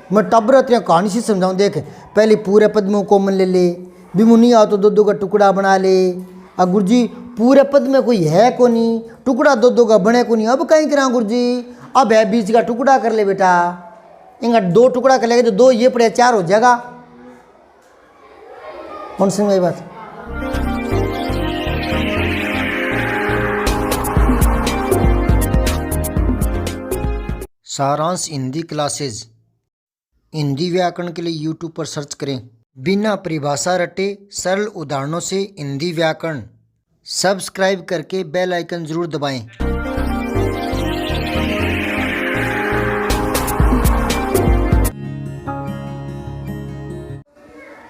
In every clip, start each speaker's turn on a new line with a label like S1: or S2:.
S1: मैं टब्बर तेरे कहानी से समझाऊँ। देख पहले पूरे पद में कॉमन ले ले, बिमुनी आओ तो दो दो का टुकड़ा बना ले। अब गुरुजी पूरे पद में कोई है को नहीं, टुकड़ा दो दो का बने को नहीं, अब कहीं करा गुरुजी? अब है बीच का टुकड़ा कर ले बेटा, इनका दो टुकड़ा कर लेगा तो दो ये पड़े 4 हो जाएगा। कौन सी मेरी बात? सारांश हिंदी क्लासेज हिंदी व्याकरण के लिए यूट्यूब पर सर्च करें। बिना परिभाषा रटे सरल उदाहरणों से हिंदी व्याकरण। सब्सक्राइब करके बेल आइकन जरूर दबाएं।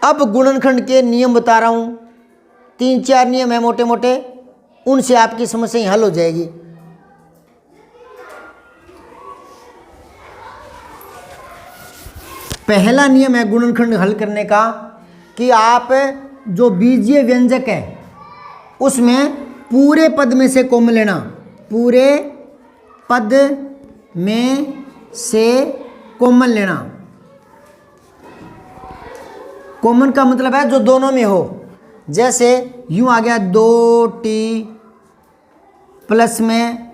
S1: अब गुणनखंड के नियम बता रहा हूं। 3-4 नियम है मोटे मोटे, उनसे आपकी समस्या हल हो जाएगी। पहला नियम है गुणनखंड हल करने का कि आप जो बीजीय व्यंजक है उसमें पूरे पद में से कॉमन लेना। पूरे पद में से कॉमन लेना। कॉमन का मतलब है जो दोनों में हो। जैसे यूं आ गया 2t प्लस में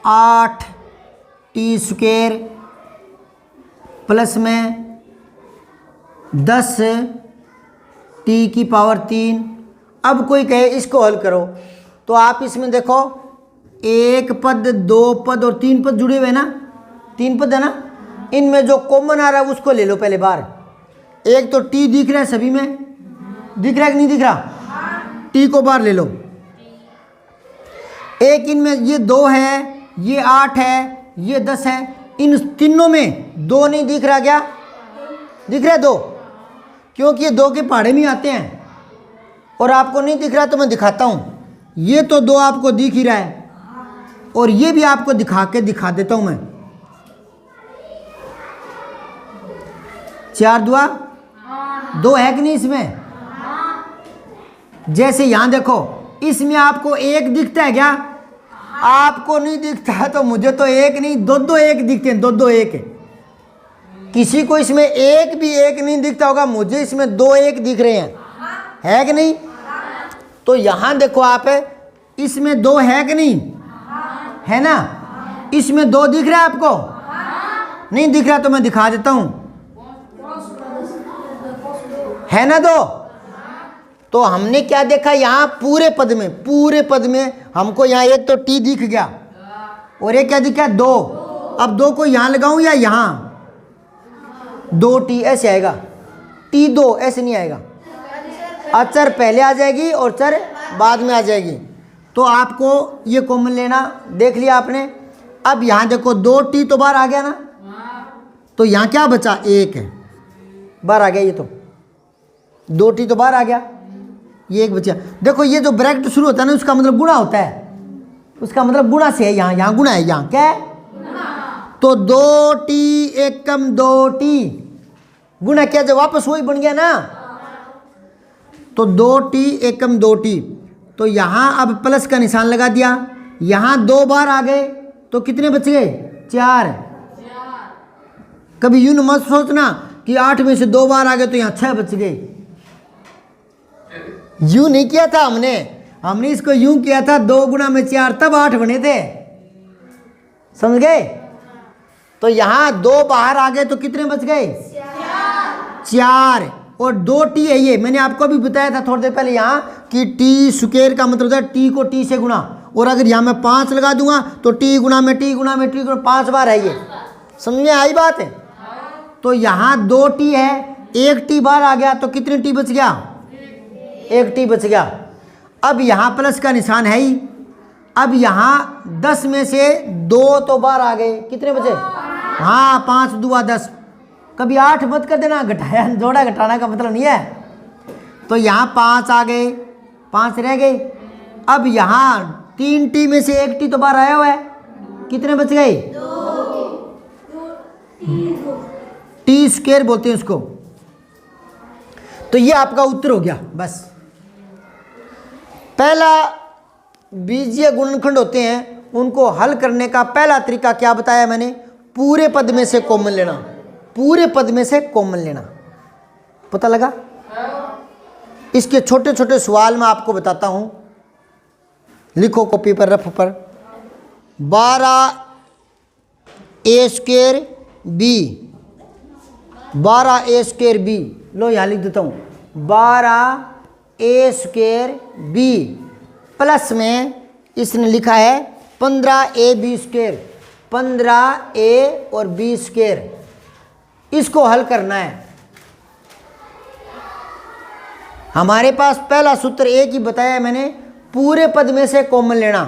S1: 8t² प्लस में 10t⁻3। अब कोई कहे इसको हल करो, तो आप इसमें देखो 1 पद 2 पद और 3 पद जुड़े हुए ना, 3 पद है ना, इनमें जो कॉमन आ रहा है उसको ले लो पहले बार। एक तो t दिख रहा है सभी में, दिख रहा है कि नहीं दिख रहा? t को बाहर ले लो। एक इनमें ये 2 है, ये 8 है, ये 10 है, इन तीनों में 2 नहीं दिख रहा। क्या दिख रहा है? 2, क्योंकि ये 2 के पहाड़े में आते हैं और आपको नहीं दिख रहा तो मैं दिखाता हूं। ये तो 2 आपको दिख ही रहा है और ये भी आपको दिखा देता हूं मैं। 4 दुआ 2 है कि नहीं इसमें? जैसे यहां देखो, इसमें आपको 1 दिखता है क्या? आपको नहीं दिखता है तो मुझे तो 1 नहीं, 2 1 दिखते हैं, 2 1। किसी को इसमें 1 भी 1 नहीं दिखता होगा, मुझे इसमें 2 1 दिख रहे हैं, है कि नहीं? तो यहां देखो आप, इसमें 2 है कि नहीं है ना? इसमें 2 दिख रहा है आपको? नहीं दिख रहा तो मैं दिखा देता हूं, है ना 2? तो हमने क्या देखा यहां पूरे पद में हमको यहां एक तो t दिख गया और एक क्या दिखा? 2। अब 2 को यहां लगाऊं या यहां? 2t ऐसे आएगा, t2 ऐसे नहीं आएगा। अचर पहले आ जाएगी और चर बाद में आ जाएगी। तो आपको ये कॉमन लेना, देख लिया आपने। अब यहां देखो 2t तो बाहर आ गया ना, तो यहां क्या बचा? 1 है, बाहर आ गया। ये तो 2t तो बाहर आ गया, ये 1 बचा। देखो ये जो ब्रैकेट शुरू होता है ना, उसका मतलब गुणा होता है, उसका मतलब गुणा से है। यहाँ गुणा है, यहाँ क्या है? तो 2t एकम 2t गुणा किया जब वापस वही बन गया ना, तो 2t एकम 2t। तो यहां अब प्लस का निशान लगा दिया, यहां 2 बार आ गए तो कितने बच गए? 4। कभी यूं मत सोचना कि 8 में से 2 बार आ गए तो यहां 6 बच गए। यूं नहीं किया था हमने इसको यूं किया था 2 गुणा में 4, तब 8 बने थे, समझ गए? तो यहां 2 बाहर आ गए तो कितने बच गए? 4। और 2t है ये, मैंने आपको भी बताया था थोड़ी देर पहले यहाँ कि t² का मतलब है t को t से गुणा। और अगर यहाँ मैं 5 लगा दूंगा तो t गुणा में t गुणा में t गुणा 5 बार है ये, समझ में आई बात है? तो यहाँ 2t है, 1t बाहर आ गया तो कितने t बच गया? 1t बच गया। अब यहाँ प्लस का निशान है ही। अब यहाँ 10 में से 2 तो बाहर आ गए, कितने बचे? हाँ 5 दूआ 10। कभी 8 मत कर देना, घटाया जोड़ा घटाना का मतलब नहीं है। तो यहाँ 5 आ गए, 5 रह गए। अब यहाँ 3t में से 1t तो बाहर आया हुआ है, कितने बच गए? t² बोलते हैं उसको। तो ये आपका उत्तर हो गया। बस पहला बीजीय गुणनखंड होते हैं, उनको हल करने का पहला तरीका क्या बताया मैंने? पूरे पद में से कॉमन लेना। पूरे पद में से कॉमन लेना। पता लगा? इसके छोटे छोटे सवाल मैं आपको बताता हूं, लिखो कॉपी पर, रफ पर। 12a² b, 12a² b, लो यहाँ लिख देता हूँ 12a² b प्लस में इसने लिखा है 15ab², 15a और b²। इसको हल करना है। हमारे पास पहला सूत्र एक ही बताया मैंने, पूरे पद में से कॉमन लेना।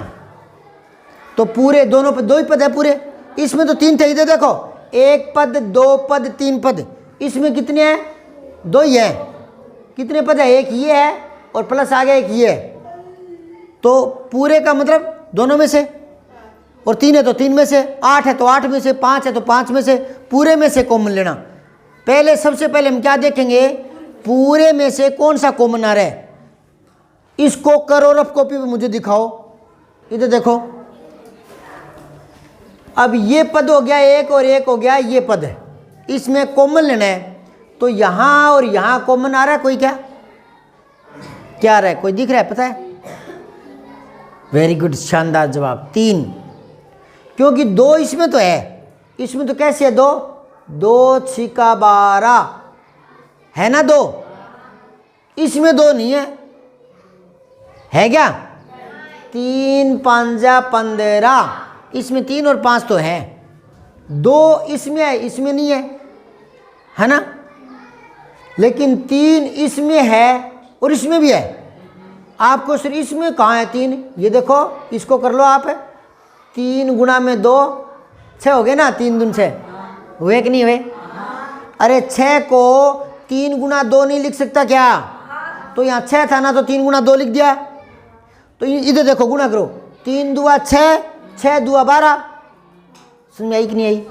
S1: तो पूरे दोनों पद, दो ही पद है पूरे, इसमें तो तीन थे। इधर देखो, एक पद, दो पद, तीन पद, इसमें कितने हैं? दो ही हैं। कितने पद है? एक ये है और प्लस आ गया एक ये है। तो पूरे का मतलब दोनों में से, और तीन है तो तीन में से, आठ है तो आठ में से, पाँच है तो पाँच में से, पूरे में से कॉमन लेना। पहले सबसे पहले हम क्या देखेंगे? पूरे में से कौन सा कॉमन आ रहा है। इसको करो रफ कॉपी पे, मुझे दिखाओ। इधर देखो, अब ये पद हो गया एक और एक हो गया ये पद है, इसमें कॉमन लेना है। तो यहां और यहां कॉमन आ रहा है कोई? क्या क्या आ रहा है? कोई दिख रहा है? पता है? वेरी गुड, शानदार जवाब। तीन, क्योंकि दो इसमें तो है। इसमें तो कैसे है? दो, 2 छिका 12 है ना, दो। इसमें दो नहीं है क्या? 3 5 15, इसमें 3 और 5 तो है, दो इसमें है, इसमें नहीं है ना। लेकिन 3 इसमें है और इसमें भी है। आपको सिर्फ इसमें कहाँ है 3? ये देखो, इसको कर लो आप। 3 गुणा में 2, 6 हो गए ना। 3 दूनी 6 हुए कि नहीं हुए? अरे 6 को 3 गुणा 2 नहीं लिख सकता क्या? तो यहाँ 6 था ना, तो 3 गुणा 2 लिख दिया। तो इधर देखो, गुणा करो, 3 दूआ 6, 6 दूआ 12। समझ में आई कि नहीं आई?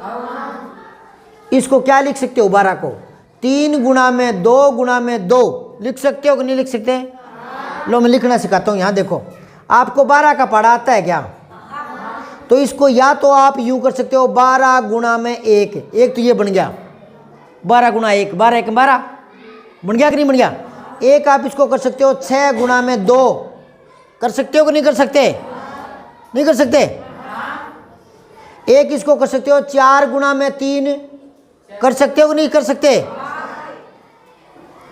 S1: इसको क्या लिख सकते हो? 12 को 3 गुणा में 2 गुणा में 2 लिख सकते हो कि नहीं लिख सकते? लो मैं लिखना सिखाता हूँ। यहाँ देखो, आपको 12 का पढ़ा आता है क्या? तो इसको या तो आप यूं कर सकते हो, 12 गुणा में 1, एक तो ये बन गया 12 गुणा 1, 12 1 12 बन गया कि नहीं बन गया? एक आप इसको कर सकते हो 6 गुणा में 2, कर सकते हो कि नहीं कर सकते? नहीं कर सकते। एक इसको कर सकते हो 4 गुणा में 3, कर सकते हो कि नहीं कर सकते?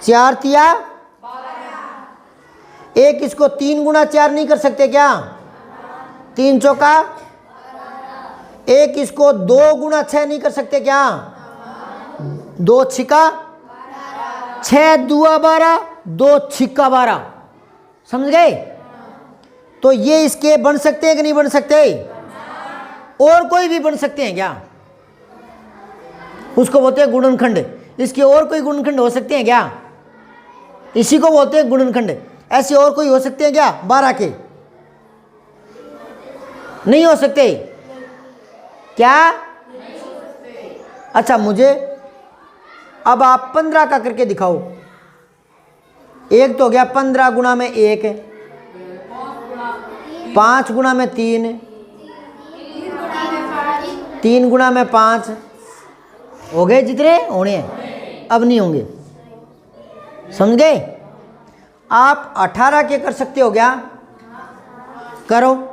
S1: 4 तिया, एक इसको 3 गुणा 4 नहीं कर सकते क्या? 3 चौका, एक इसको 2 गुणा 6 नहीं कर सकते क्या? 2 छिका 6 दुआ 12, 2 छिक्का 12। समझ गए? तो ये इसके बन सकते हैं कि नहीं बन सकते? और कोई भी बन सकते हैं क्या? उसको बोलते हैं गुणनखंड। इसके और कोई गुणनखंड हो सकते हैं क्या? इसी को बोलते हैं गुणनखंड। ऐसे और कोई हो सकते हैं क्या 12 के? नहीं हो सकते क्या? अच्छा, मुझे अब आप 15 का करके दिखाओ। एक तो हो गया 15 गुणा में 1, 5 गुणा में 3, 3 गुणा में 5, हो गए जितने होने हैं, अब नहीं होंगे। समझ गए? आप 18 के कर सकते हो क्या? करो।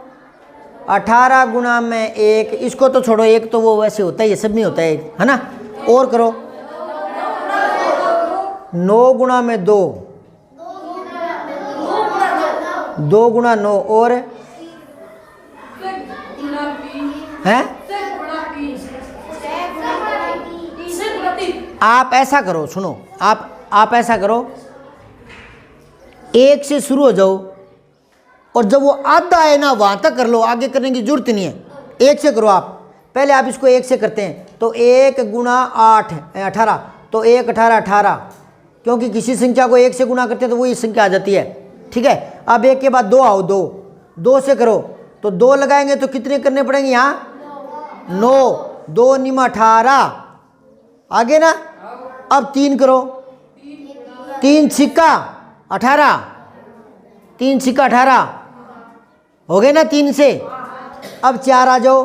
S1: 18 गुणा में 1, इसको तो छोड़ो, एक तो वो वैसे होता है, ये सब नहीं होता है ना। और करो, 9 गुणा में 2, 2 गुणा 9, और हैं? आप ऐसा करो, सुनो, आप ऐसा करो, 1 से शुरू हो जाओ और जब वो आधा है ना वहां तक कर लो, आगे करने की जरूरत नहीं है। 1 से करो आप। पहले आप इसको 1 से करते हैं, तो 1 गुणा 8 18, तो 1 18 18, क्योंकि किसी संख्या को 1 से गुणा करते हैं तो वही संख्या आ जाती है। ठीक है, अब 1 के बाद 2 आओ, 2 से करो, तो 2 लगाएंगे तो कितने करने पड़ेंगे यहाँ? 9, 2 निम 18, आगे ना। अब 3 करो, 3 छिक्का 18, 3 छिक्का 18 हो गए ना 3 से। अब 4 आ जाओ,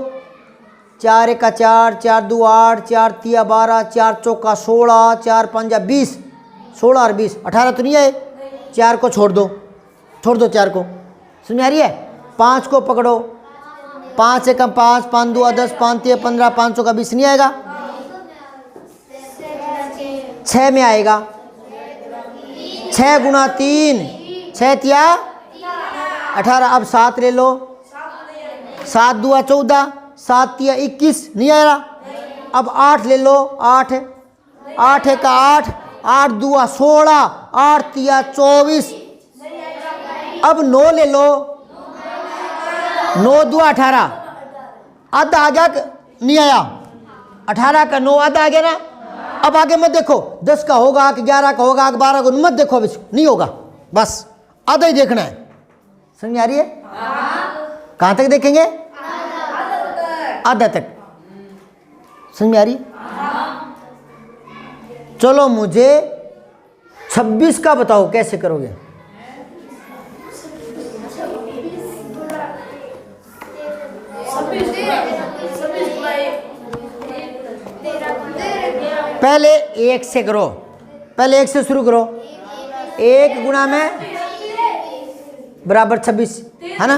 S1: 4 एका 4, 4 दू 8, 4 तिया 12, 4 चौका 16, 4 पंजा 20, 16 और 20 18 तो नहीं आए। 4 को छोड़ दो 4 को। समझ में आ रही है? 5 को पकड़ो, 5 एकम 5, 5 दू 10, 5 तिया 15, 5 चौका 20 नहीं आएगा। 6 में आएगा, 6 गुना 3, 6 तिया 18। अब 7 ले लो, 7 दुआ 14, 7 तिया 21 नहीं आ रहा। अब 8 ले लो, 8 8 है का 8, 8 दुआ 16, 8 तिया 24। अब 9 ले लो, 9 दुआ 18, आधा आ गया नहीं आया। 18 का 9 आधा आ गया ना। अब आगे मत देखो 10 का होगा कि 11 का होगा कि 12 का, मत देखो, अभी नहीं होगा, बस आधा ही देखना है। समझ आ रही है? कहां तक देखेंगे? आधा तक। समझ में आ रही? चलो मुझे 26 का बताओ कैसे करोगे। पहले 1 से करो, पहले 1 से शुरू करो। 1 गुना में बराबर 26 है ना।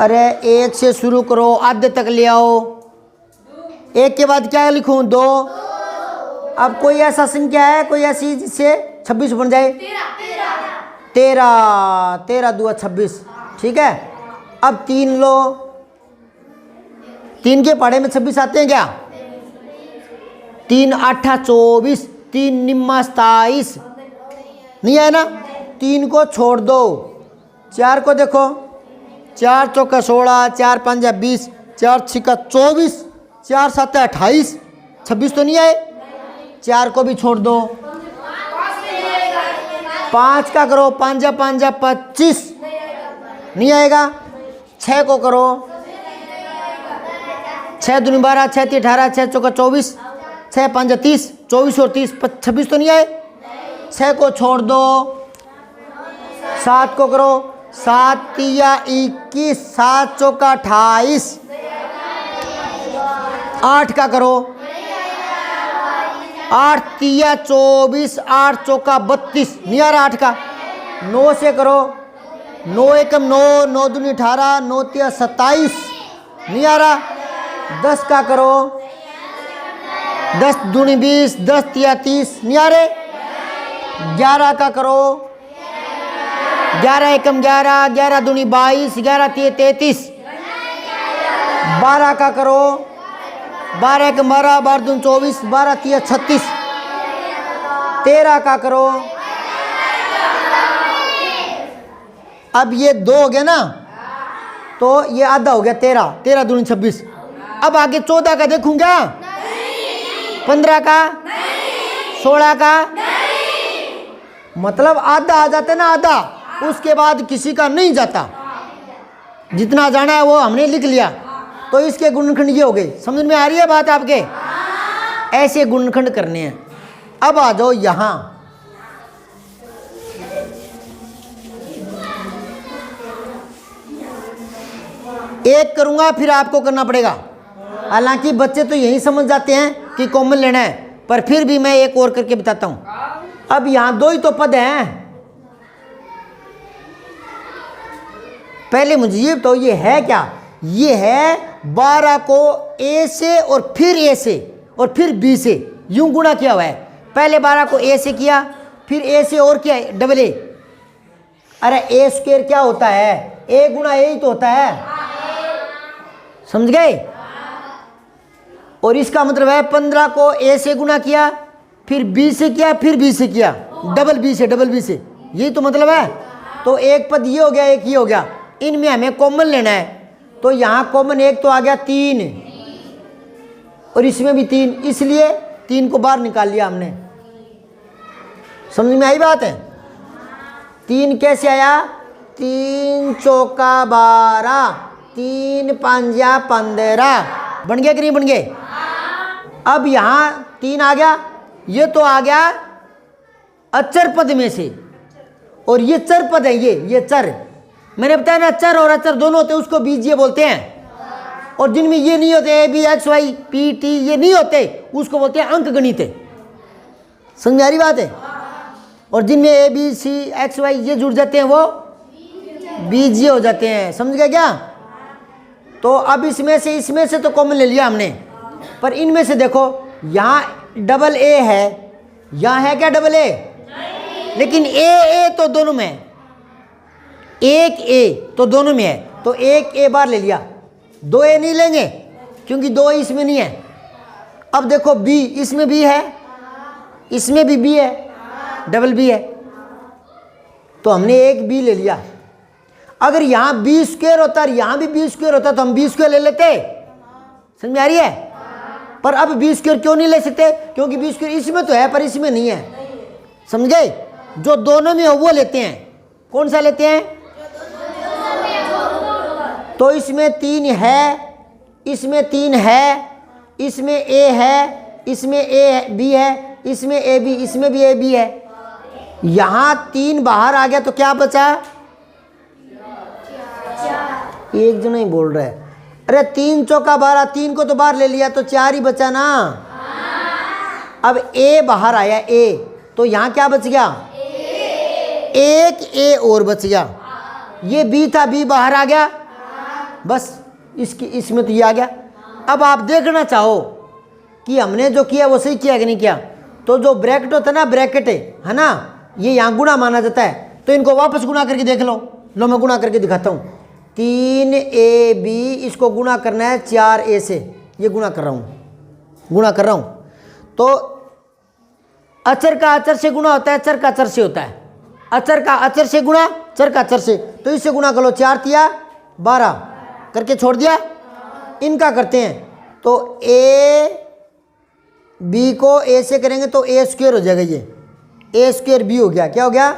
S1: अरे 1 से शुरू करो, आधे तक ले आओ। 1 के बाद क्या लिखूं? 2। अब कोई ऐसा संख्या है, कोई ऐसी जिससे 26 बन जाए? 13 दुआ 26, ठीक है। अब 3 लो, 3 के पढ़े में 26 आते हैं क्या? 3 8 24, 3 निम्मा 27 नहीं है ना। 3 को छोड़ दो, 4 को देखो, 4 चौका 16, 4 पंजा 20, 4 छिका 24, 4 7 28, 26 तो नहीं आए। 4 को भी छोड़ दो, 5 का करो, 5 5 25 नहीं आएगा। 6 को करो, 6 दूनी 12, 6 3 18, 6 चौका 24, 6 5 30, 24 और 30 26 तो नहीं आए। 6 को छोड़ दो, 7 को करो, 7 तिया 21, 7 चौका 28, 8 का करो, 8 तिया 24, 8 चौका 32 नहीं आ रहा 8 का। 9 से करो, 9 एकम 9, 9 दूनी 18, 9 तिया 27 नहीं आ रहा। 10 का करो, 10 दूनी 20, 10 तिया 30 नहीं आ रहे। 11 का करो, 11 एकम 11, 11 दूनी 22, 11 तिया 33। 12 का करो, 12 एकम 12, 12 दूनी 24, 12 तिया 36। 13 का करो। अब ये 2 हो गया ना, तो ये आधा हो गया 13, 13 दूनी 26। अब आगे 14 का देखूंगा, 15 का, 16 का, मतलब आधा आ जाता है ना, आधा। उसके बाद किसी का नहीं जाता, जितना जाना है वो हमने लिख लिया। तो इसके गुणनखंड ये हो गए। समझ में आ रही है बात आपके? ऐसे गुणनखंड करने हैं। अब आ जाओ यहां, एक करूंगा फिर आपको करना पड़ेगा। हालांकि बच्चे तो यही समझ जाते हैं कि कॉमन लेना है, पर फिर भी मैं एक और करके बताता हूं। अब यहां 2 ही तो पद हैं। पहले मुझे ये बताओ, ये है क्या? ये है 12 को ए से और फिर ए से और फिर बी से यूं गुणा किया हुआ है। पहले 12 को ए से किया, फिर ए से और क्या है? Double A. अरे ए स्क्वायर क्या होता है? ए गुणा ए ही तो होता है, समझ गए? और इसका मतलब है 15 को ए से गुणा किया, फिर बी से किया, फिर बी से किया, डबल बी से, डबल बी से, यही तो मतलब है। तो एक पद ये हो गया, एक ये हो गया। इनमें हमें कॉमन लेना है, तो यहाँ कॉमन एक तो आ गया 3 और इसमें भी 3, इसलिए 3 को बाहर निकाल लिया हमने। समझ में आई बात है? 3 कैसे आया? 3 चौका 12, 3 पंजा 15 बन गया कि नहीं बन गए? अब यहाँ 3 आ गया, ये तो आ गया अचर पद में से, और ये चर पद है, ये चर, मैंने बताया ना, चर और अचर दोनों होते हैं, उसको बीजीय बोलते हैं। और जिनमें ये नहीं होते, A B X Y P T ये नहीं होते, उसको बोलते हैं अंक गणित। समझ में आ रही बात है? और जिनमें A B C X Y ये जुड़ जाते हैं वो बीजीय हो जाते हैं। समझ गया क्या? तो अब इसमें से तो कॉमन ले लिया हमने, पर इनमें से देखो यहाँ डबल ए है, यहाँ है क्या डबल ए? लेकिन ए तो दोनों में है, एक ए तो दोनों में है, तो एक ए बार ले लिया, दो ए नहीं लेंगे क्योंकि दो इसमें नहीं है। अब देखो बी, इसमें बी है, इसमें भी बी है, डबल बी है, तो हमने एक बी ले लिया। अगर यहाँ बी स्क्वायर होता और यहाँ भी बी स्क्वायर होता तो हम बी स्क्वायर ले लेते। समझ में आ रही है? पर अब बी स्क्वायर क्यों नहीं ले सकते? क्योंकि बी स्क्वायर इसमें तो है पर इसमें नहीं है। समझ गए? जो दोनों में हो वो लेते हैं। कौन सा लेते हैं? तो इसमें 3 है, इसमें 3 है, इसमें ए है, इसमें ए बी है, इसमें ए बी, इसमें भी ए बी है। यहाँ 3 बाहर आ गया तो क्या बचा? एक जन ही बोल रहा है, अरे 3 चौका 12, 3 को तो बाहर ले लिया तो 4 ही बचा ना। अब ए बाहर आया ए, तो यहाँ क्या बच गया? एक ए और बच गया। ये बी था, बी बाहर आ गया, बस इसमें तो ये आ गया। अब आप देखना चाहो कि हमने जो किया वो सही किया कि नहीं किया, तो जो ब्रैकेट होता है ना, ब्रैकेट है ना, ये यहाँ गुणा माना जाता है, तो इनको वापस गुणा करके देख लो। लो मैं गुणा करके दिखाता हूँ। 3ab, इसको गुणा करना है 4a से, ये गुणा कर रहा हूँ। तो अचर का अचर से गुणा होता है, चर का चर से होता है। अचर का अचर से गुणा, चर का चर से, तो इससे गुणा कर लो, 4 तिया 12 करके छोड़ दिया। इनका करते हैं, तो a b को a से करेंगे तो a स्क्वायर हो जाएगा, ये a स्क्वायर b हो गया। क्या हो गया?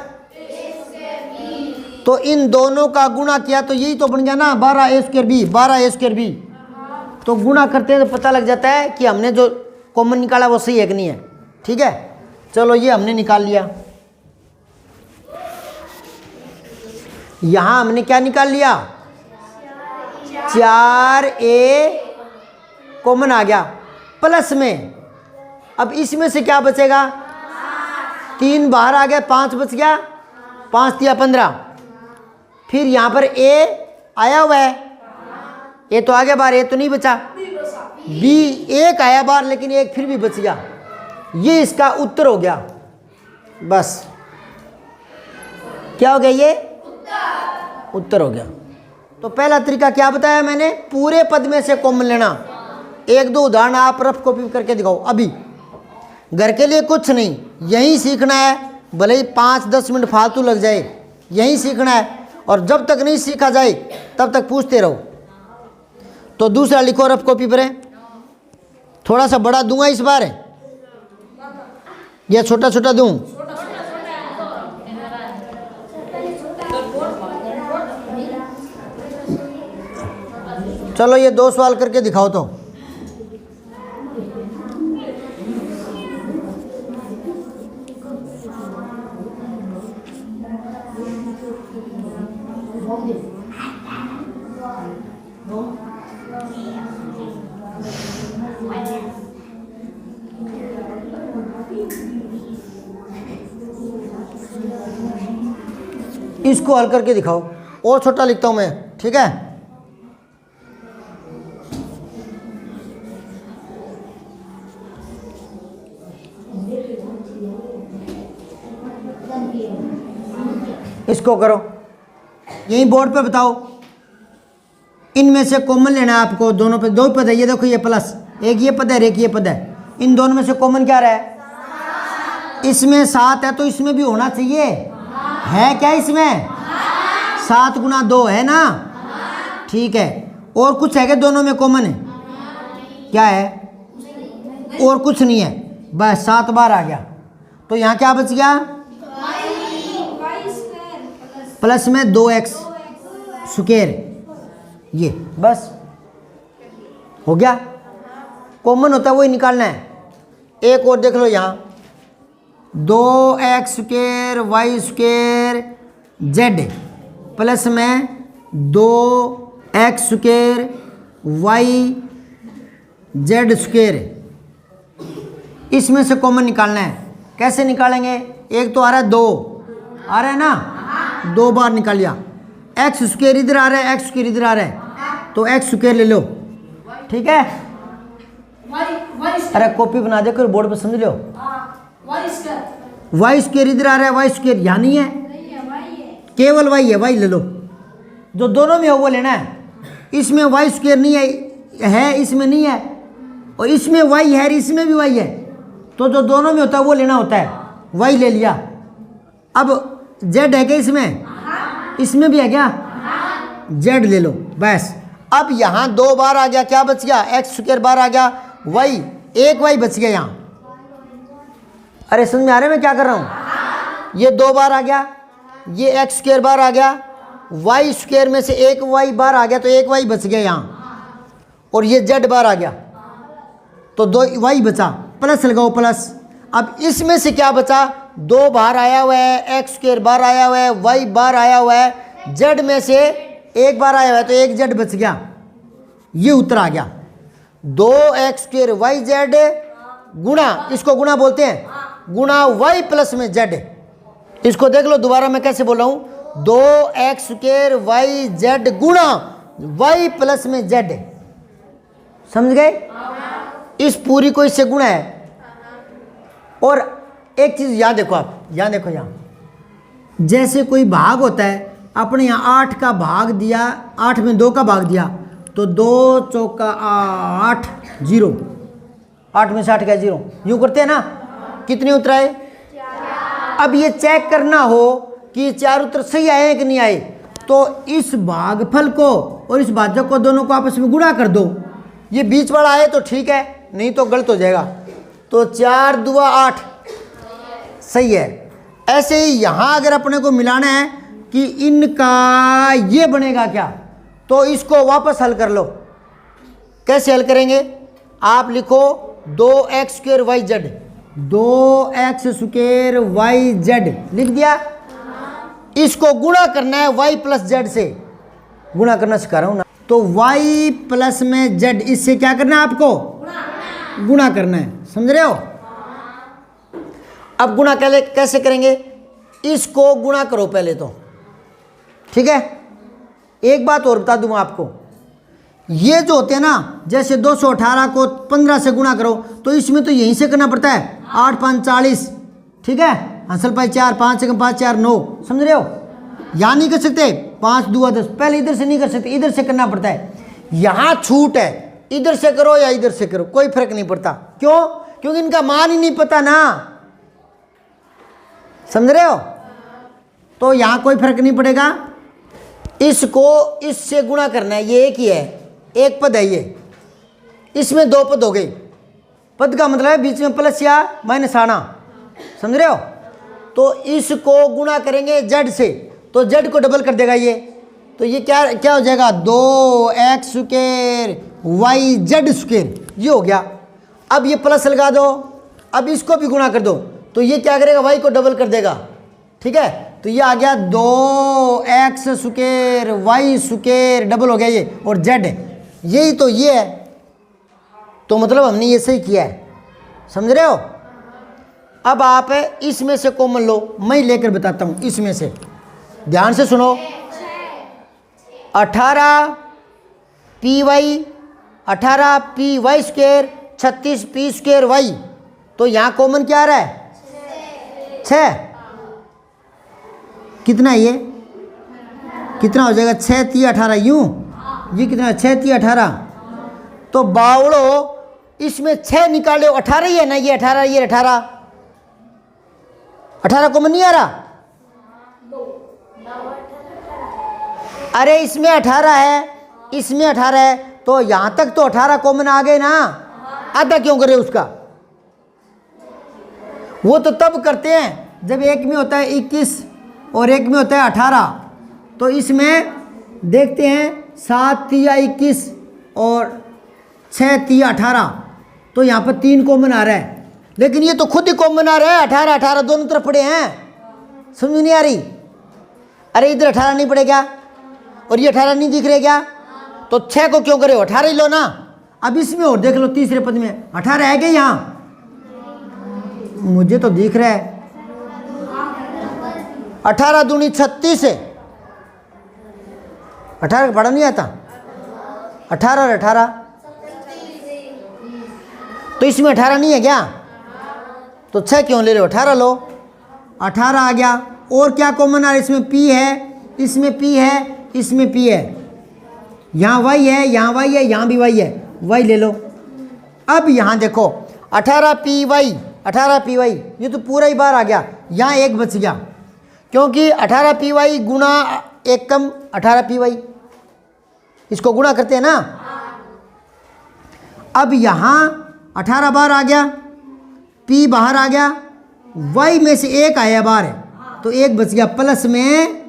S1: तो इन दोनों का गुणा किया तो यही तो बन गया ना 12a square b, 12a square b। तो गुणा करते हैं तो पता लग जाता है कि हमने जो कॉमन निकाला वो सही है कि नहीं है। ठीक है, चलो ये हमने निकाल लिया। यहाँ हमने क्या निकाल लिया? 4a कॉमन आ गया, प्लस में अब इसमें से क्या बचेगा? 3 बाहर आ गया, 5 बच गया, 5 तिया 15। फिर यहाँ पर a आया हुआ है, a तो आ गया बाहर, a तो नहीं बचा। b एक आया बाहर लेकिन एक फिर भी बच गया, ये इसका उत्तर हो गया। बस क्या हो गया? ये उत्तर हो गया। तो पहला तरीका क्या बताया मैंने? पूरे पद में से कॉमन लेना। 1-2 उदाहरण आप रफ कॉपी करके दिखाओ। अभी घर के लिए कुछ नहीं, यही सीखना है, भले ही 5-10 मिनट फालतू लग जाए, यही सीखना है। और जब तक नहीं सीखा जाए तब तक पूछते रहो। तो दूसरा लिखो रफ कॉपी पर। थोड़ा सा बड़ा दूंगा इस बार या छोटा छोटा दूं? चलो ये 2 सवाल करके दिखाओ तो। इसको हल करके दिखाओ, और छोटा लिखता हूं मैं, ठीक है? इसको करो, यही बोर्ड पे बताओ। इनमें से कॉमन लेना है आपको, दोनों पे 2 पद है, ये देखो, ये प्लस, एक ये पद है, एक ये पद है। इन दोनों में से कॉमन क्या रहा है? इसमें 7 है तो इसमें भी होना चाहिए, है क्या? इसमें 7 गुणा 2 है ना? ठीक है। और कुछ है क्या दोनों में कॉमन है? क्या है? और कुछ नहीं है, बस 7 बार आ गया। तो यहाँ क्या बच गया? प्लस में 2x स्क्वायर, ये बस हो गया। कॉमन होता है वही निकालना है। एक और देख लो, यहाँ 2x square y square z plus में 2x² y z²। इसमें से कॉमन निकालना है। कैसे निकालेंगे? एक तो आ रहा है 2, आ रहा है ना, 2 बार निकाल लिया। x² इधर आ रहा है, x² इधर आ रहा है, तो x² ले लो, ठीक है। अरे कॉपी बना दे कर बोर्ड पे समझ लो। y² इधर आ रहा है, y² यहाँ नहीं है, केवल y है, y ले लो। जो दोनों में हो वो लेना है। इसमें y² नहीं है, इसमें नहीं है, और इसमें y है, इसमें भी y है, तो जो दोनों में होता है वो लेना होता है। y ले लिया। अब z है क्या इसमें? इसमें भी है क्या? z ले लो बस। अब यहाँ 2 बार आ गया, क्या बच गया? x² बार आ गया, y, एक y बच गया यहाँ। अरे समझ में आ रहा है मैं क्या कर रहा हूँ? ये 2 बार आ गया, ये x² बार आ गया, y² में से एक y बार आ गया, तो एक y बच गया यहाँ, और ये z बार आ गया, तो 2 y बचा। प्लस लगाओ प्लस। अब इसमें से क्या बचा? 2 बार आया हुआ है, x² बार आया हुआ है, y बार आया हुआ है, z में से एक बार आया हुआ है, तो एक z बच गया। ये उत्तर आ गया। 2x² yz गुणा, इसको गुणा बोलते हैं, गुणा y प्लस में z। इसको देख लो दोबारा मैं कैसे बोल रहा हूँ, 2x² yz गुणा y प्लस में z। समझ गए? इस पूरी को इससे गुणा है। और एक चीज याद देखो, आप यहाँ देखो, यहाँ जैसे कोई भाग होता है, अपने यहाँ 8 का भाग दिया, 8 में 2 का भाग दिया, तो 2 चौका 8, 0, 8 में से 8 क्या 0, यूँ करते हैं ना। कितने उत्तर आए? अब ये चेक करना हो कि 4 उत्तर सही आए कि नहीं आए, तो इस भागफल को और इस भाजक को दोनों को आपस में गुणा कर दो। ये बीच वाला आए तो ठीक है, नहीं तो गलत हो जाएगा। तो 4 दूआ 8 सही है। ऐसे ही यहाँ अगर अपने को मिलाना है कि इनका ये बनेगा क्या, तो इसको वापस हल कर लो। कैसे हल करेंगे? आप लिखो 2x² yz, 2x² yz लिख दिया। इसको गुणा करना है y प्लस z से, गुणा करना सिखा रहा हूं ना। तो y प्लस में z, इससे क्या करना है आपको? गुणा करना है। समझ रहे हो? अब गुणा कैसे करेंगे? इसको गुणा करो पहले तो, ठीक है। एक बात और बता दूं आपको, ये जो होते हैं ना, जैसे 218 को 15 से गुणा करो, तो इसमें तो यहीं से करना पड़ता है। 8 5 40, ठीक है। हंसल पाई 4, 5 1 5 4 9। समझ रहे हो? यहाँ नहीं कर सकते, 5 दूआ 10। पहले इधर से नहीं कर सकते, इधर से करना पड़ता है। यहाँ छूट है, इधर से करो या इधर से करो, कोई फर्क नहीं पड़ता। क्यों? क्योंकि इनका मान ही नहीं पता ना। समझ रहे हो? तो यहाँ कोई फर्क नहीं पड़ेगा। इसको इससे गुणा करना है, ये एक ही है, एक पद है ये, इसमें 2 पद हो गए। पद का मतलब है बीच में प्लस या माइनस आना। समझ रहे हो? तो इसको गुणा करेंगे z से, तो z को डबल कर देगा ये, तो ये क्या हो जाएगा? 2x² yz², ये हो गया। अब ये प्लस लगा दो, अब इसको भी गुणा कर दो, तो ये क्या करेगा? y को डबल कर देगा, ठीक है। तो ये आ गया 2x² y² डबल हो गया ये, और z यही तो ये है। तो मतलब हमने ये सही किया है। समझ रहे हो? अब आप इसमें से कॉमन लो, मैं लेकर बताता हूँ। इसमें से ध्यान से सुनो, 18py 18py² 36p² तो यहाँ कॉमन क्या आ रहा है? 6। कितना ये? कितना हो जाएगा? 6 3 18, यूँ ये कितना? 6 3 18। तो बावड़ो इसमें 6 निकाले, 18 ही है ना, ये 18, ये 18, 18 कॉमन नहीं आ रहा? अरे इसमें 18 है, इसमें 18 है, तो यहां तक तो 18 कॉमन आ गए ना। आधा क्यों करे उसका? वो तो तब करते हैं जब एक में होता है 21 और एक में होता है 18। तो इसमें देखते हैं 7 3 21 और 6 3 18, तो यहाँ पर 3 कॉमन आ रहा है। लेकिन ये तो खुद ही कॉमन आ रहा है, 18 18 दोनों तरफ पड़े हैं। समझ नहीं आ रही? अरे इधर 18 नहीं पड़ेगा, और ये 18 नहीं दिख रहे क्या? तो 6 को क्यों करे, 18 ही लो ना। अब इसमें और देख लो तीसरे पद में 18 है क्या यहाँ? मुझे तो दिख रहा है 18 दूनी 36 है। 18 पढ़ा नहीं आता? 18 और 18 तो इसमें 18 नहीं है क्या? तो 6 क्यों ले रहे हो, 18 लो। 18 आ गया। और क्या कॉमन आ रहा है? इसमें P है, इसमें P है, इसमें P है, यहाँ Y है, यहाँ Y है, यहाँ भी Y है, Y ले लो। अब यहाँ देखो 18PY, 18PY ये तो पूरा ही बार आ गया, यहाँ एक बच गया क्योंकि 18PY गुणा एक कम 18PY, इसको गुणा करते हैं ना। अब यहाँ 18 बार आ गया, P बाहर आ गया, Y में से एक आया बाहर तो एक बच गया, प्लस में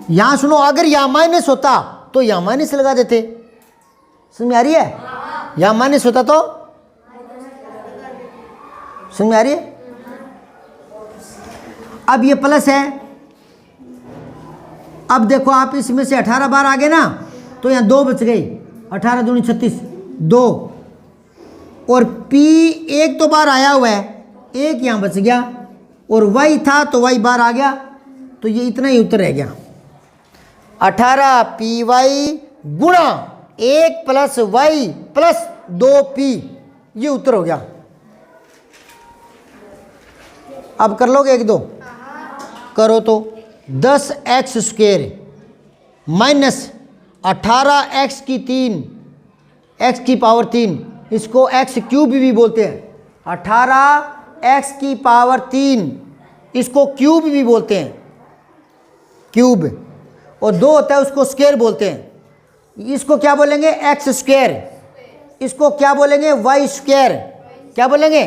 S1: यहाँ सुनो, अगर यहाँ माइनस होता तो यहाँ माइनस लगा देते, समझ में आ रही है? यहाँ माइनस होता तो समझ में आ रही है? अब ये प्लस है। अब देखो आप इसमें से 18 बार आ गए ना, तो यहाँ 2 बच गई, 18 दूनी 36, 2 और P एक तो बार आया हुआ है, एक यहाँ बच गया और Y था तो Y बार आ गया, तो ये इतना ही उत्तर रह गया। 18PY गुणा 1 प्लस Y प्लस 2P, ये उत्तर हो गया। अब कर लोगे 1 2 करो तो 10x स्क्वायर माइनस 18x की 3, x की पावर 3, इसको x क्यूब भी बोलते हैं। 18x की पावर 3 इसको क्यूब भी बोलते हैं, क्यूब, और 2 होता है उसको स्क्वायर बोलते हैं। इसको क्या बोलेंगे? x square. इसको क्या बोलेंगे? y square. क्या बोलेंगे?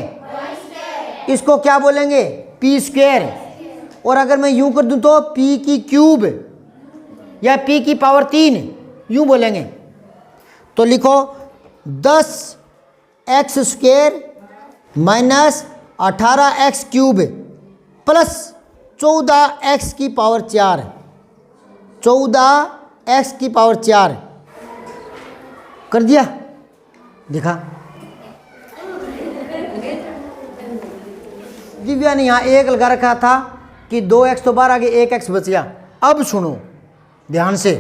S1: इसको क्या बोलेंगे? p square. और अगर मैं यूं कर दूं तो p की क्यूब या p की पावर 3 यूं बोलेंगे। तो लिखो 10x square minus 18x cube plus 14x की पावर 4, 14x की पावर 4 कर दिया, देखा दिव्या ने यहाँ 1 लगा रखा था कि 2x तो बाहर आ गए, 1x बच गया। अब सुनो ध्यान से,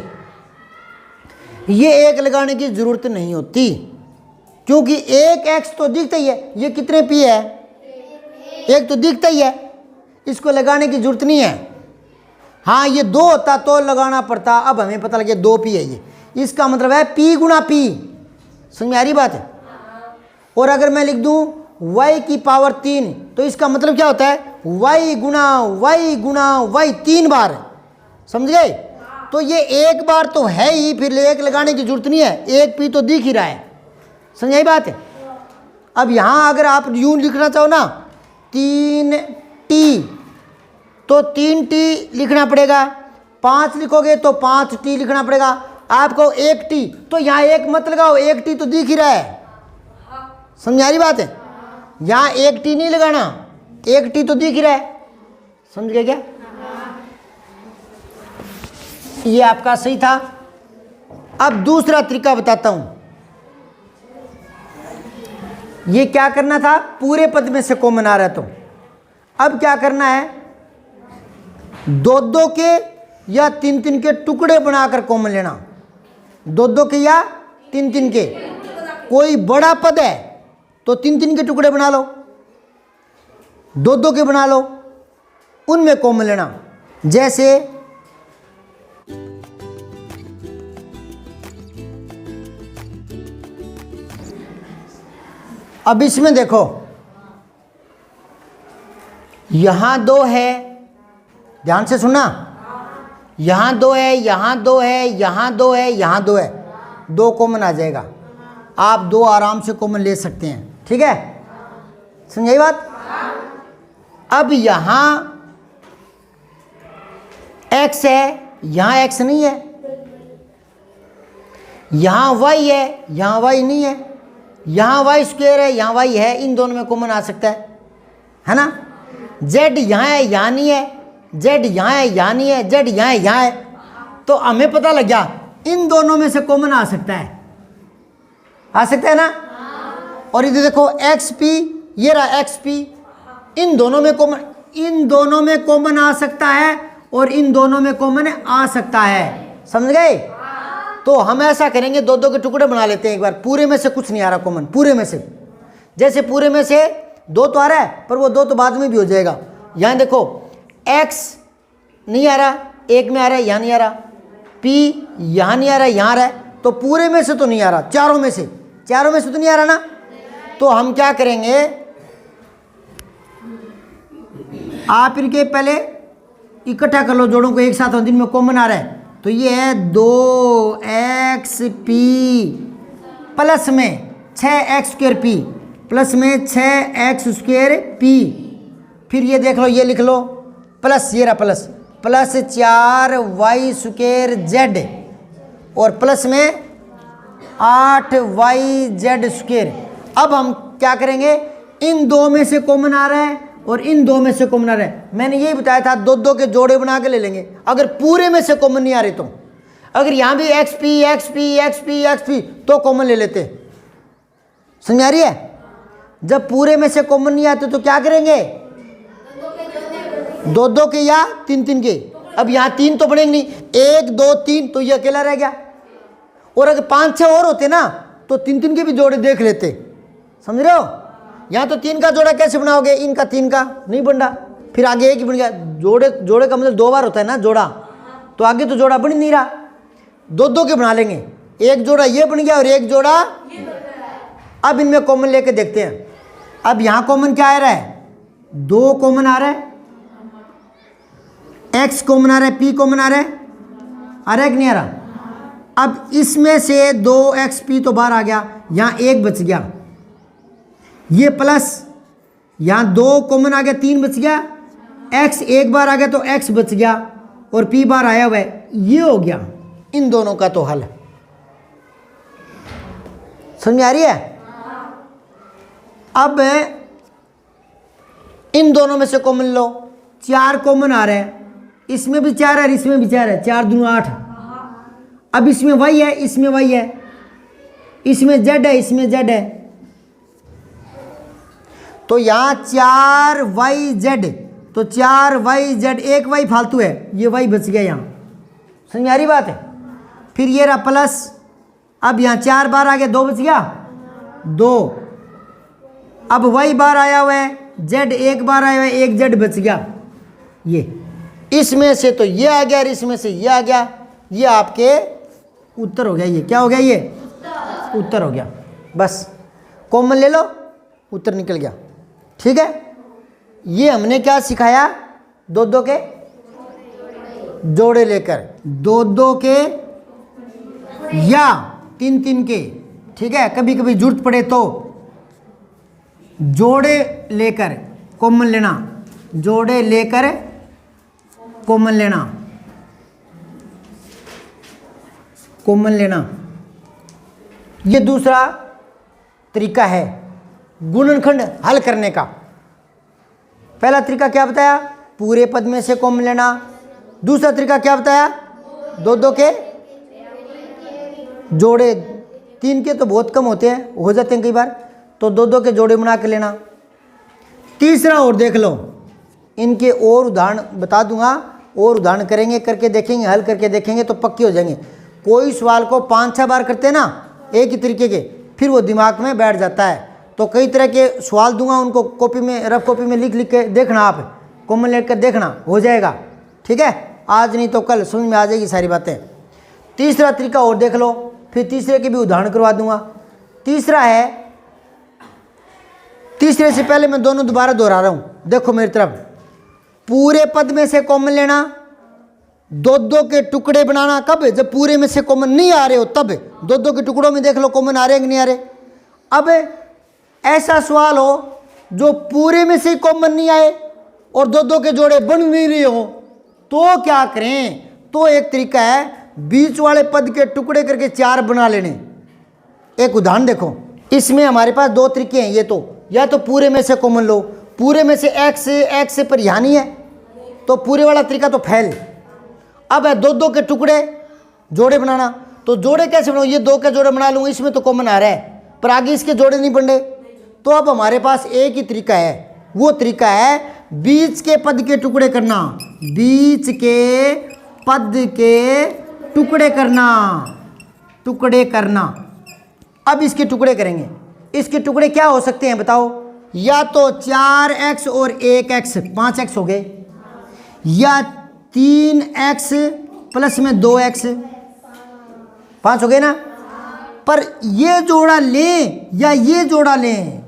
S1: ये 1 लगाने की जरूरत नहीं होती क्योंकि 1x तो दिखता ही है। ये कितने P है? 1 तो दिखता ही है, इसको लगाने की जरूरत नहीं है। हाँ ये 2 होता तो लगाना पड़ता, अब हमें पता लग गया 2P है ये, इसका मतलब है P गुणा P। समझ में आ रही बात है? और अगर मैं लिख दूं y की पावर 3 तो इसका मतलब क्या होता है? y गुणा y गुणा y 3 बार, समझ गए? तो ये 1 बार तो है ही, फिर 1 लगाने की जरूरत नहीं है, 1P तो दिख ही रहा है। समझ आई बात है? अब यहाँ अगर आप यूं लिखना चाहो ना 3T तो 3T लिखना पड़ेगा, 5 लिखोगे तो 5T लिखना पड़ेगा। आपको 1T तो यहाँ 1 मत लगाओ, 1T तो दिख ही रहा है। समझ आ रही बात है? यहाँ 1T नहीं लगाना, 1T तो दिख ही रहा है। समझ गए क्या? ये आपका सही था। अब दूसरा तरीका बताता हूं। ये क्या करना था? पूरे पद में से कॉमन आ रहा है, तो अब क्या करना है? 2-2 के या 3-3 के टुकड़े बनाकर कॉमन लेना। 2-2 के या 3-3 के, कोई बड़ा पद है तो 3-3 के टुकड़े बना लो, 2-2 के बना लो, उनमें कॉमन लेना। जैसे अब इसमें देखो यहां 2 है, ध्यान से सुनना, यहां 2 है, यहां 2 है, यहां 2 है, यहां 2 है, 2 कॉमन आ जाएगा। आप 2 आराम से कॉमन ले सकते हैं, ठीक है? समझाई बात? अब यहां x है, यहां x नहीं है, यहां y है, यहां y नहीं है, यहां y स्क्वायर है, यहां y है, इन दोनों में कॉमन आ सकता है ना? z यहां है, यहां नहीं है, z यहां है, यहां नहीं है, z यहां है, यहां है, तो हमें पता लग गया इन दोनों में से कॉमन आ सकता है ना। और इधर देखो एक्स पी, ये रहा एक्स पी, इन दोनों में कॉमन आ सकता है और इन दोनों में कॉमन आ सकता है, समझ गए। तो हम ऐसा करेंगे, दो दो के टुकड़े बना लेते हैं एक बार। पूरे में से कुछ नहीं आ रहा कॉमन, पूरे में से, जैसे पूरे में से दो तो आ रहा है पर वो दो तो बाद में भी हो जाएगा। यहाँ देखो x नहीं आ रहा, एक में आ रहा है, यहाँ नहीं आ रहा, p यहाँ नहीं आ रहा है, यहाँ आ रहा है, तो पूरे में से तो नहीं आ रहा, चारों में से तो नहीं आ रहा ना। तो हम क्या करेंगे, आप इनके पहले इकट्ठा कर लो जोड़ों को एक साथ, जिनमें कॉमन आ रहा है। तो ये है 2xp प्लस में 6x2p प्लस में 6x2p। फिर ये देख लो, ये लिख लो प्लस, ये रहा प्लस 4y2z और प्लस में 8yz²। अब हम क्या करेंगे, इन दो में से कॉमन आ रहा है और इन दो में से कॉमन आ रहा है। मैंने ये बताया था दो दो के जोड़े बना के ले लेंगे। अगर पूरे में से कॉमन नहीं आ रहे तो, अगर यहाँ भी xp तो कॉमन ले लेते, समझ आ रही है। जब पूरे में से कॉमन नहीं आते तो क्या करेंगे, दो दो के या तीन तीन के। अब यहाँ तीन तो बनेंगे नहीं, 1 2 3 तो ये अकेला रह गया। और अगर 5 6 और होते ना तो तीन तीन के भी जोड़े देख लेते, समझ रहे हो। यहाँ तो 3 का जोड़ा कैसे बनाओगे, इनका 3 का नहीं बन रहा, फिर आगे एक ही बन गया। जोड़े का मतलब 2 बार होता है ना जोड़ा, तो आगे तो जोड़ा बन नहीं रहा, दो दो के बना लेंगे। एक जोड़ा ये बन गया और एक जोड़ा, अब इनमें कॉमन लेके देखते हैं। अब यहाँ कॉमन क्या आ रहा है, 2 कॉमन आ रहा है, x कॉमन आ रहा है, p कॉमन आ रहा है कि नहीं आ रहा। अब इसमें से 2xp तो बाहर आ गया, यहाँ 1 बच गया, ये प्लस यहाँ 2 कॉमन आ गया, 3 बच गया, x एक बार आ गया तो x बच गया और p बार आया हुआ है, ये हो गया इन दोनों का तो हल। समझ में आ रही है। अब इन दोनों में से कॉमन लो, 4 कॉमन आ रहे हैं, इसमें भी 4 है, इसमें भी 4 है, 4 दूनी 8। अब इसमें y है, इसमें y है, इसमें z है, इसमें z है, तो यहाँ 4yz, तो 4yz, एक y फालतू है, ये y बच गया यहाँ, समझ में आ रही बात है। फिर ये रहा प्लस, अब यहाँ 4 बार आ गया, 2 बच गया 2। अब y बार आया हुआ है, z एक बार आया हुआ है, एक z बच गया। ये इसमें से तो ये आ गया और इसमें से ये आ गया, ये आपके उत्तर हो गया। ये क्या हो गया, ये उत्तर हो गया। बस कॉमन ले लो, उत्तर निकल गया, ठीक है। ये हमने क्या सिखाया, दो दो के जोड़े लेकर, दो दो के या तीन तीन के, ठीक है। कभी कभी जरूरत पड़े तो जोड़े लेकर कॉमन लेना, जोड़े लेकर कॉमन लेना, कॉमन लेना। ये दूसरा तरीका है गुणनखंड हल करने का। पहला तरीका क्या बताया, पूरे पद में से कॉमन लेना। दूसरा तरीका क्या बताया, दो दो के जोड़े, 3 के तो बहुत कम होते हैं, हो जाते हैं कई बार, तो दो दो के जोड़े बना के लेना। तीसरा और देख लो, इनके और उदाहरण बता दूंगा, और उदाहरण करेंगे, करके देखेंगे, हल करके देखेंगे तो पक्के हो जाएंगे। कोई सवाल को 5-6 बार करते हैं ना एक ही तरीके के, फिर वो दिमाग में बैठ जाता है। तो कई तरह के सवाल दूंगा, उनको कॉपी में, रफ कॉपी में लिख लिख के देखना, आप कॉमन लेकर देखना, हो जाएगा, ठीक है। आज नहीं तो कल समझ में आ जाएगी सारी बातें। तीसरा तरीका और देख लो, फिर तीसरे के भी उदाहरण करवा दूंगा। तीसरा है, तीसरे से पहले मैं दोनों दोबारा दोहरा रहा हूँ, देखो मेरी तरफ। पूरे पद में से कॉमन लेना, दो दो के टुकड़े बनाना। कब, जब पूरे में से कॉमन नहीं आ रहे हो तब। दो दो के टुकड़ों में देख लो कॉमन आ रहे हैं कि नहीं आ रहे। अब ऐसा सवाल हो जो पूरे में से कॉमन नहीं आए और दो दो के जोड़े बन नहीं रहे हो, तो क्या करें। तो एक तरीका है, बीच वाले पद के टुकड़े करके 4 बना लेने। एक उदाहरण देखो, इसमें हमारे पास 2 तरीके हैं। ये तो या तो पूरे में से कॉमन लो, पूरे में से x पर यहाँ नहीं है तो पूरे वाला तरीका तो फैल। अब है दो दो के टुकड़े, जोड़े बनाना। तो जोड़े कैसे बनाऊँ, ये 2 के जोड़े बना लूँगा, इसमें तो कॉमन आ रहा है, पर आगे इसके जोड़े नहीं बन रहे। तो अब हमारे पास एक ही तरीका है, वो तरीका है बीच के पद के टुकड़े करना, बीच के पद के टुकड़े करना, टुकड़े करना। अब इसके टुकड़े करेंगे, इसके टुकड़े क्या हो सकते हैं बताओ, या तो 4x और 1x 5x हो गए, या 3x प्लस में 2x 5 हो गए ना। पर ये जोड़ा लें या ये जोड़ा लें,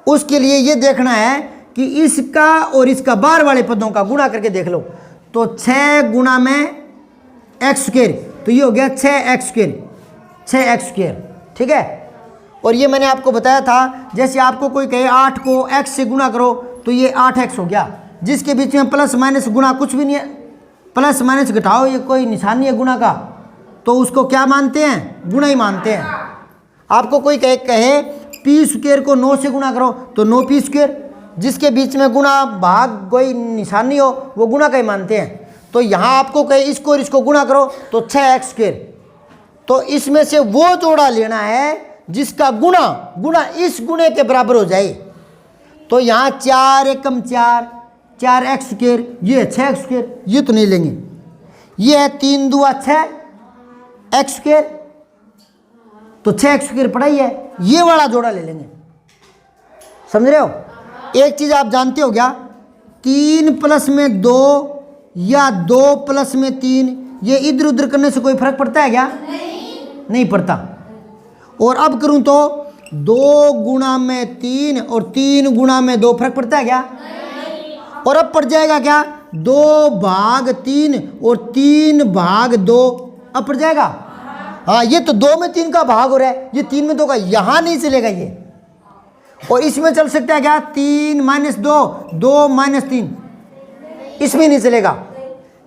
S1: उसके लिए ये देखना है कि इसका और इसका बाहर वाले पदों का गुणा करके देख लो। तो 6 गुणा में एक्स स्क्वायर, तो ये हो गया 6x स्क्वायर, 6x स्क्वायर, ठीक है। और ये मैंने आपको बताया था, जैसे आपको कोई कहे 8 को x से गुणा करो तो ये 8x हो गया, जिसके बीच में प्लस माइनस गुणा कुछ भी नहीं है, प्लस माइनस घटाओ ये कोई निशान नहीं है गुणा का, तो उसको क्या मानते हैं, गुणा ही मानते हैं। आपको कोई कहे p स्क्वायर को 9 से गुणा करो तो 9p स्क्वायर, जिसके बीच में गुणा भाग कोई निशान नहीं हो वो गुणा का ही मानते हैं। तो यहाँ आपको कहे इसको और इसको गुणा करो तो 6x स्क्वायर, तो इसमें से वो जोड़ा लेना है जिसका गुणा इस गुणे के बराबर हो जाए। तो यहाँ 4 एकम 4, 4x स्क्वायर, ये 6x स्क्वायर, ये तो नहीं लेंगे। ये है 3 दूआ 6 x स्क्वायर, तो 6x स्क्वायर पड़ा ही है, ये वाला जोड़ा ले लेंगे। समझ रहे हो। एक चीज़ आप जानते हो क्या, 3 प्लस में 2 या 2 प्लस में 3, ये इधर उधर करने से कोई फर्क पड़ता है क्या, नहीं पड़ता। और अब करूं तो 2 गुणा में 3 और 3 गुणा में 2, फर्क पड़ता है क्या, और अब पड़ जाएगा क्या 2 भाग 3 और 3 भाग 2, अब पड़ जाएगा। हाँ, ये तो 2 में 3 का भाग हो रहा है, ये 3 में 2 का, यहाँ नहीं चलेगा ये। और इसमें चल सकता है क्या 3 माइनस 2, 2 माइनस 3, इसमें नहीं चलेगा।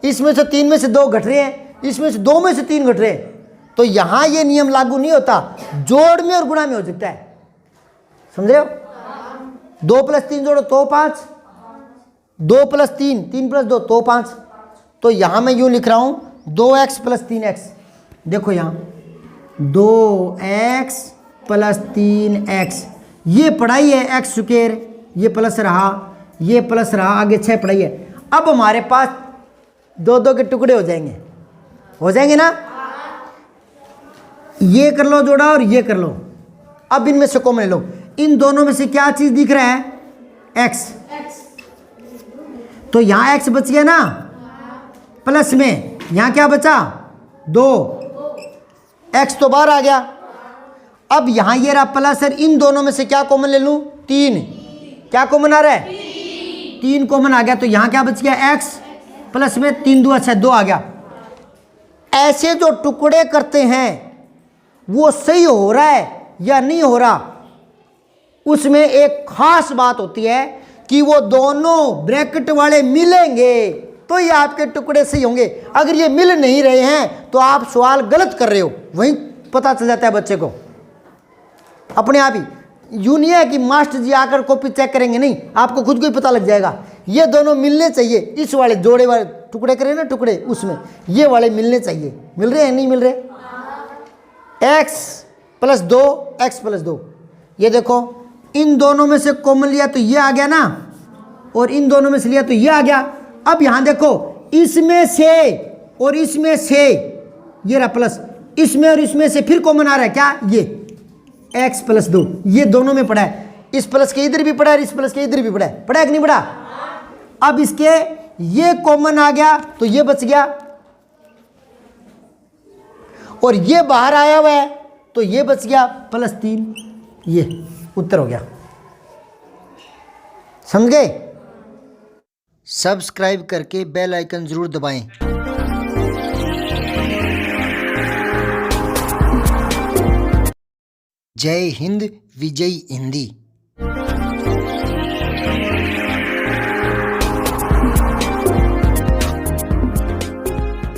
S1: इसमें से 3 में से 2 घट रहे हैं, इसमें से 2 में से 3 घट रहे हैं, तो यहाँ ये नियम लागू नहीं होता, जोड़ में और गुणा में हो सकता है। समझ रहे हो। 2 प्लस 3 जोड़ो तो 5, 2 प्लस 3, 3 प्लस 2 तो 5। तो यहाँ मैं यूँ लिख रहा हूँ 2x प्लस 3x, देखो यहाँ 2x प्लस 3x, ये पढ़ाई है x स्क्वायर, ये प्लस रहा, ये प्लस रहा, आगे 6 पढ़ाई है। अब हमारे पास 2 के टुकड़े हो जाएंगे ना। ये कर लो जोड़ा और ये कर लो। अब इनमें से कॉमन ले लो, इन दोनों में से क्या चीज दिख रहा है, x, तो यहां x बच गया ना, प्लस में यहां क्या बचा 2, x तो बाहर आ गया। अब यहां ये रहा प्लस, और इन दोनों में से क्या कॉमन ले लूं, 3, क्या कॉमन आ रहा है 3 कॉमन आ गया, तो यहां क्या बच गया x प्लस में 3 दूआ 6, 2 आ गया। ऐसे जो टुकड़े करते हैं वो सही हो रहा है या नहीं हो रहा, उसमें एक खास बात होती है कि वो दोनों ब्रैकेट वाले मिलेंगे तो ये आपके टुकड़े सही होंगे। अगर ये मिल नहीं रहे हैं तो आप सवाल गलत कर रहे हो, वहीं पता चल जाता है बच्चे को अपने आप ही। यूँ नहीं है कि मास्टर जी आकर कॉपी चेक करेंगे, नहीं, आपको खुद को ही पता लग जाएगा। ये दोनों मिलने चाहिए, इस वाले जोड़े वाले टुकड़े करें ना टुकड़े, उसमें ये वाले मिलने चाहिए। मिल रहे हैं नहीं मिल रहे, x प्लस 2 x प्लस 2, ये देखो इन दोनों में से कॉमन लिया तो ये आ गया ना, और इन दोनों में से लिया तो ये आ गया। अब यहां देखो इसमें से और इसमें से ये रहा प्लस, इसमें और इसमें से फिर कॉमन आ रहा है क्या, ये x प्लस 2, ये दोनों में पड़ा है। इस प्लस के इधर भी पड़ा है, इस प्लस के इधर भी पड़ा है कि नहीं पड़ा। अब इसके ये कॉमन आ गया तो ये बच गया, और ये बाहर आया हुआ है तो ये बच गया प्लस 3, ये उत्तर हो गया। समझ गए। सब्सक्राइब करके बेल आइकन जरूर दबाएं। जय हिंद, विजय हिंदी।